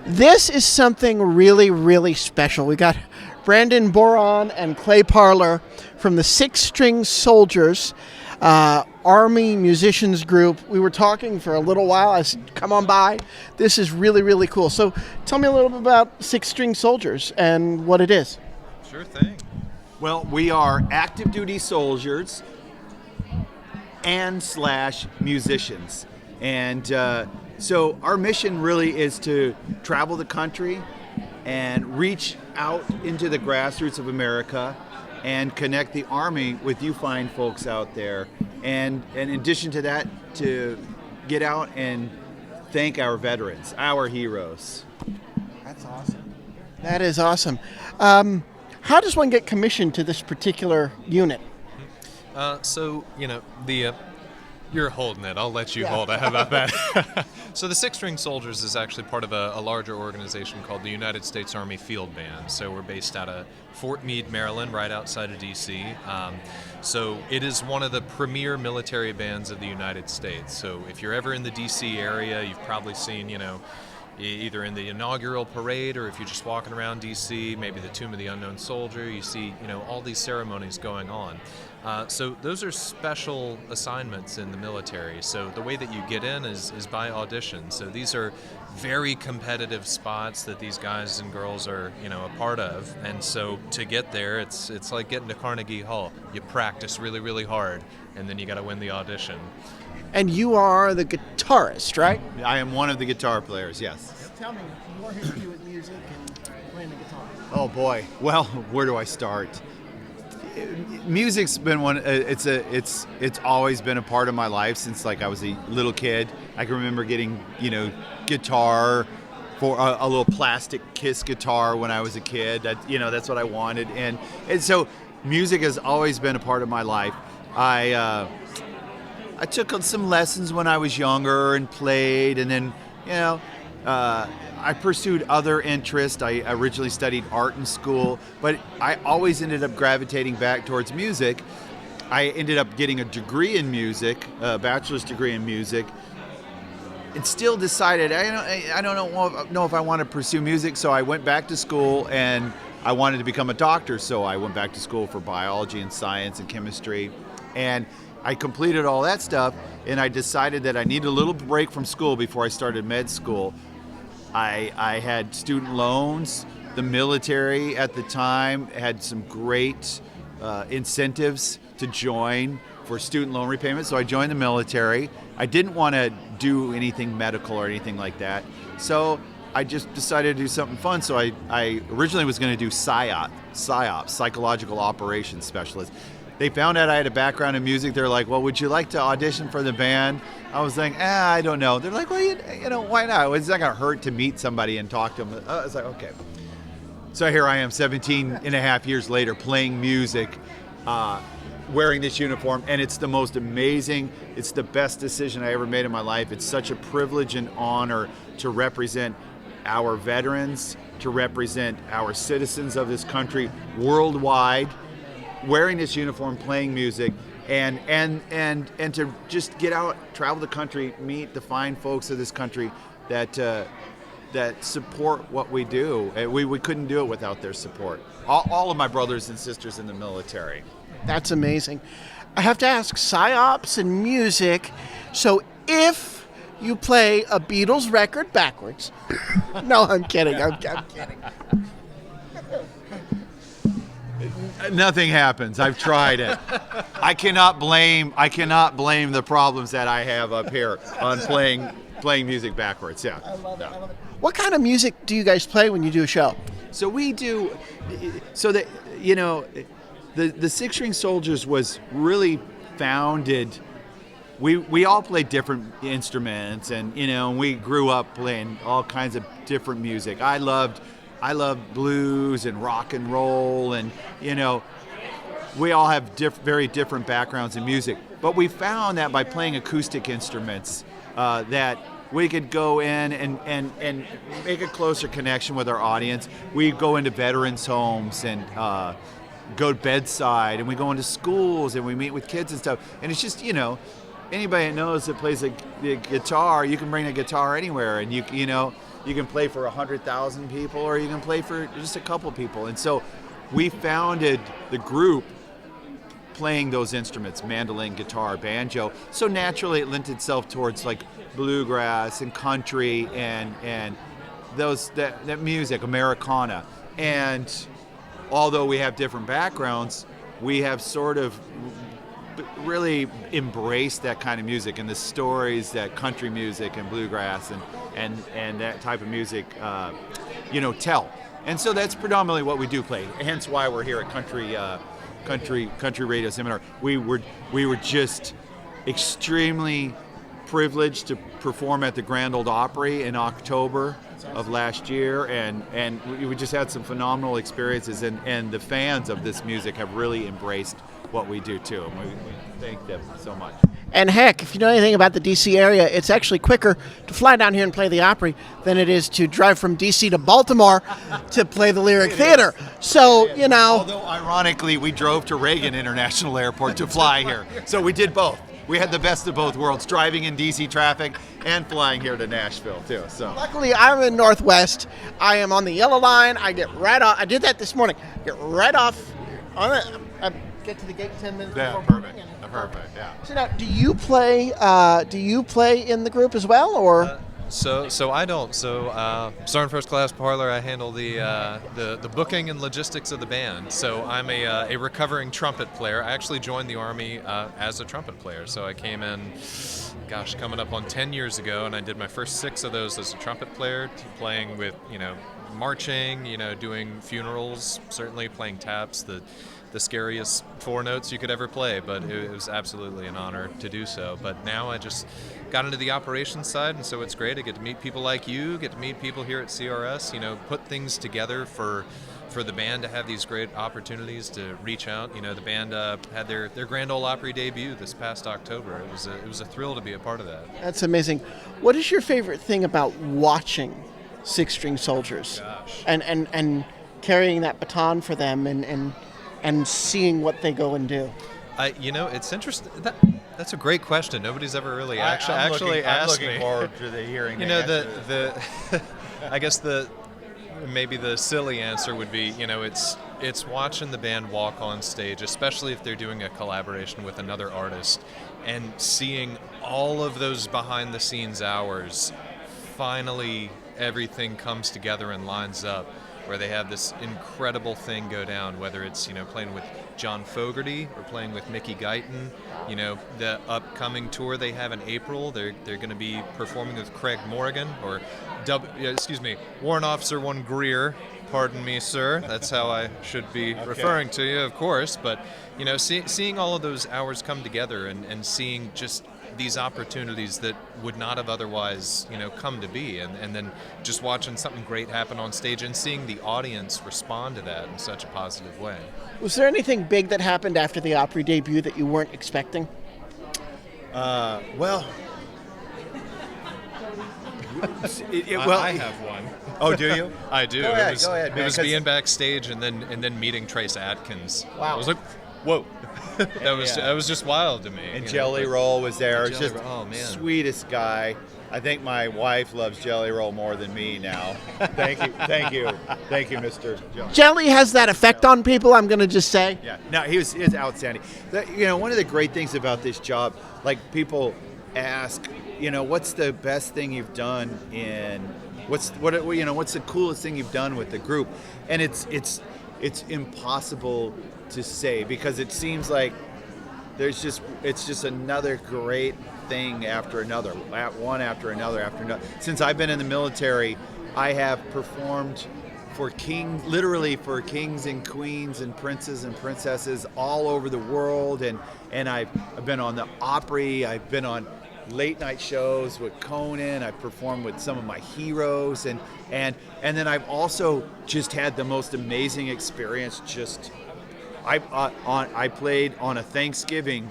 This is something really, really special. We got Brandon Boron and Clay Parler from the Six String Soldiers, Army Musicians Group. We were talking for a little while. I said, come on by. This is really, really cool. So tell me a little bit about Six String Soldiers and what it is. Sure thing. Well, we are active duty soldiers and slash musicians. And so our mission really is to travel the country and reach out into the grassroots of America and connect the Army with you fine folks out there. And in addition to that, to get out and thank our veterans, our heroes. That's awesome. That is awesome. How does one get commissioned to this particular unit? You're holding it. I'll let you hold it. How about that? So the Six String Soldiers is actually part of a larger organization called the United States Army Field Band. So we're based out of Fort Meade, Maryland, right outside of D.C. So it is one of the premier military bands of the United States. So if you're ever in the D.C. area, you've probably seen, either in the inaugural parade or if you're just walking around D.C., maybe the Tomb of the Unknown Soldier, you see, all these ceremonies going on. So those are special assignments in the military. So the way that you get in is by audition. So these are very competitive spots that these guys and girls are, a part of. And so to get there, it's like getting to Carnegie Hall. You practice really, really hard, and then you got to win the audition. And you are the guitarist, right? I am one of the guitar players, yes. Tell me your history with music and playing the guitar. Oh boy. Well, where do I start? Music's been it's always been a part of my life since I was a little kid. I can remember getting guitar for a little plastic Kiss guitar when I was a kid. That's what I wanted, and so music has always been a part of my life. I took some lessons when I was younger and played, and then I pursued other interests. I originally studied art in school, but I always ended up gravitating back towards music. I ended up getting a degree in music, a bachelor's degree in music, and still decided I don't know if I want to pursue music, so I went back to school and I wanted to become a doctor, so I went back to school for biology and science and chemistry, and I completed all that stuff, and I decided that I needed a little break from school before I started med school. I had student loans. The military at the time had some great incentives to join for student loan repayment, so I joined the military. I didn't want to do anything medical or anything like that, so I just decided to do something fun. So I originally was going to do PSYOP, Psychological Operations Specialist. They found out I had a background in music. They're like, well, would you like to audition for the band? I was like, I don't know. They're like, well, why not? It's not going to hurt to meet somebody and talk to them. I was like, okay. So here I am 17 and a half years later playing music, wearing this uniform, and it's the most amazing, it's the best decision I ever made in my life. It's such a privilege and honor to represent our veterans, to represent our citizens of this country worldwide, wearing this uniform, playing music, and to just get out, travel the country, meet the fine folks of this country that support what we do. We couldn't do it without their support. All of my brothers and sisters in the military. That's amazing. I have to ask, PSYOPs and music, so if you play a Beatles record backwards... No, I'm kidding. I'm kidding. Nothing happens. I've tried it. I cannot blame the problems that I have up here on playing music backwards. Yeah. I love it. What kind of music do you guys play when you do a show? So we do. So that the Six String Soldiers was really founded. We all play different instruments, and we grew up playing all kinds of different music. I love blues and rock and roll, and we all have very different backgrounds in music. But we found that by playing acoustic instruments, that we could go in and make a closer connection with our audience. We go into veterans' homes and go bedside, and we go into schools and we meet with kids and stuff. And it's just anybody that knows that plays the guitar, you can bring a guitar anywhere, and You can play for 100,000 people, or you can play for just a couple people. And so we founded the group playing those instruments, mandolin, guitar, banjo. So naturally it lent itself towards like bluegrass and country and that music, Americana. And although we have different backgrounds, we have sort of really embraced that kind of music and the stories that country music and bluegrass and that type of music tell. And so that's predominantly what we do play. Hence why we're here at Country Radio Seminar. We were just extremely privileged to perform at the Grand Ole Opry in October of last year, and we just had some phenomenal experiences, and the fans of this music have really embraced what we do too, and we thank them so much. And heck, if you know anything about the D.C. area, it's actually quicker to fly down here and play the Opry than it is to drive from D.C. to Baltimore to play the Lyric Theater. So, Although, ironically, we drove to Reagan International Airport to fly here. So we did both. We had the best of both worlds, driving in D.C. traffic and flying here to Nashville, too. So luckily, I'm in Northwest. I am on the yellow line. I get right off. I did that this morning. Get right off on it. I get to the gate 10 minutes before perfect. boarding. Perfect, yeah. So now, do you play in the group as well, or? So I don't. Sergeant First Class Parlor, I handle the booking and logistics of the band. So I'm a recovering trumpet player. I actually joined the Army as a trumpet player. So I came in, coming up on 10 years ago, and I did my first 6 of those as a trumpet player, playing with, marching, doing funerals, certainly playing taps, the scariest 4 notes you could ever play, but it was absolutely an honor to do so. But now I just got into the operations side, and so it's great. I get to meet people like you, get to meet people here at CRS, put things together for the band to have these great opportunities to reach out. The band had their Grand Ole Opry debut this past October. It was a thrill to be a part of that. That's amazing. What is your favorite thing about watching Six String Soldiers? Gosh. And carrying that baton for them and seeing what they go and do? It's interesting. That's a great question. Nobody's ever really actually asked me. I'm looking forward to hearing. I guess maybe the silly answer would be, it's watching the band walk on stage, especially if they're doing a collaboration with another artist, and seeing all of those behind the scenes hours. Finally, everything comes together and lines up, where they have this incredible thing go down, whether it's, playing with John Fogerty or playing with Mickey Guyton. The upcoming tour they have in April, they're going to be performing with Craig Morgan, or Warrant Officer 1 Greer, pardon me, sir. That's how I should be referring to you, of course. But, seeing all of those hours come together and seeing just these opportunities that would not have otherwise, come to be, and then just watching something great happen on stage and seeing the audience respond to that in such a positive way. Was there anything big that happened after the Opry debut that you weren't expecting? Well, I have one. Oh, do you? I do. Go ahead, man, it was being backstage and then meeting Trace Adkins. Wow. I was like, whoa. That was just wild to me. And Jelly Roll was there. Just oh, man. Sweetest guy. I think my wife loves Jelly Roll more than me now. Thank you, Mr. Jelly. Jelly has that effect on people, I'm going to just say. Yeah, no, he was outstanding. One of the great things about this job, like people ask, what's the best thing you've done what's the coolest thing you've done with the group? And it's impossible to say, because it seems like it's just another great thing after another, one after another. Since I've been in the military, I have performed for literally for kings and queens and princes and princesses all over the world, and I've been on the Opry, I've been on late night shows with Conan, I've performed with some of my heroes, and then I've also just had the most amazing experience. I played on a Thanksgiving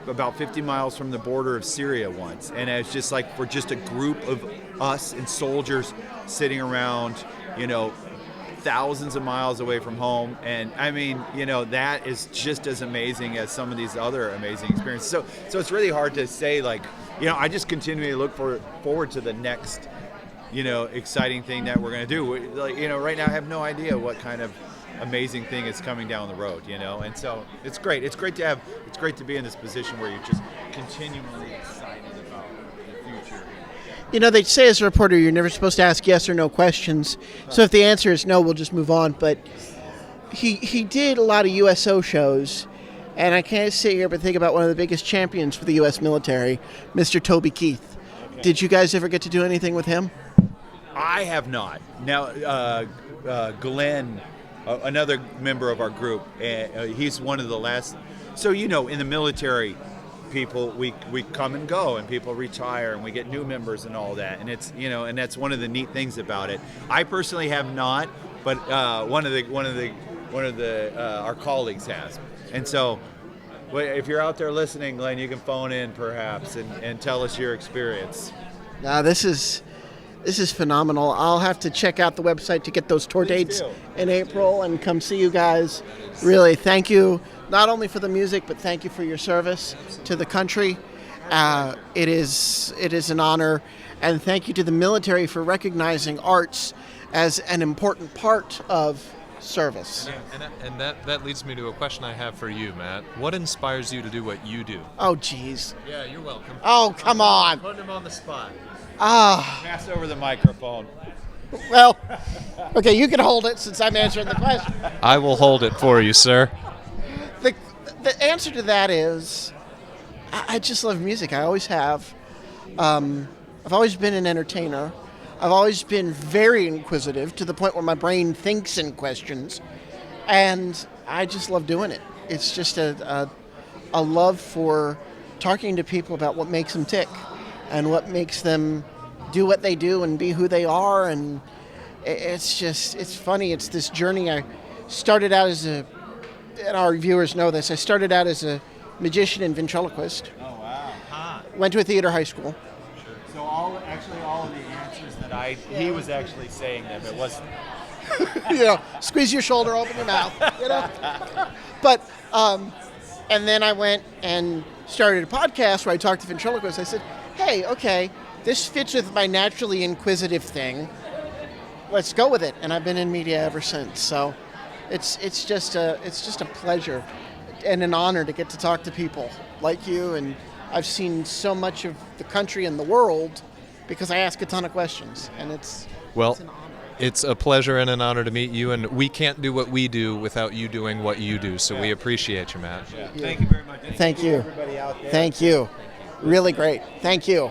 about 50 miles from the border of Syria once, and it's just like for just a group of us and soldiers sitting around, thousands of miles away from home, and I mean, that is just as amazing as some of these other amazing experiences. So it's really hard to say, like, I just continually look forward to the next exciting thing that we're going to do. Right now I have no idea what kind of amazing thing is coming down the road, and so it's great. It's great to be in this position where you're just continually excited about the future. They say as a reporter, you're never supposed to ask yes or no questions. So if the answer is no, we'll just move on. But he did a lot of USO shows, and I can't sit here but think about one of the biggest champions for the U.S. military, Mr. Toby Keith. Okay. Did you guys ever get to do anything with him? I have not. Now, Glenn, another member of our group, he's one of the last. So, in the military, people, we come and go, and people retire, and we get new members and all that. And it's, and that's one of the neat things about it. I personally have not, but one of our colleagues has. And so, if you're out there listening, Glenn, you can phone in perhaps and tell us your experience. This is phenomenal. I'll have to check out the website to get those tour dates in April and come see you guys. Really, thank you, not only for the music, but thank you for your service to the country. It is an honor, and thank you to the military for recognizing arts as an important part of service. And that leads me to a question I have for you, Matt. What inspires you to do what you do? Oh, geez. Yeah, you're welcome. Oh, come on. Putting him on the spot. Pass over the microphone. Well, okay, you can hold it since I'm answering the question. I will hold it for you, sir. The answer to that is I just love music. I always have. I've always been an entertainer. I've always been very inquisitive to the point where my brain thinks in questions. And I just love doing it. It's just a love for talking to people about what makes them tick and what makes them do what they do and be who they are. And it's funny. It's this journey. I started out and our viewers know this, I started out as a magician and ventriloquist. Oh, wow. Huh. Went to a theater high school. Sure. So all of the answers that he was actually saying them. It wasn't. Squeeze your shoulder, open your mouth, But, and then I went and started a podcast where I talked to ventriloquists. I said, hey, okay, this fits with my naturally inquisitive thing. Let's go with it. And I've been in media ever since. So it's just a pleasure and an honor to get to talk to people like you. And I've seen so much of the country and the world because I ask a ton of questions. And it's an honor. It's a pleasure and an honor to meet you, and we can't do what we do without you doing what you do, so we appreciate you, Matt. Yeah. Thank you very much. Thank you. Everybody out there. Thank you. Really great. Thank you.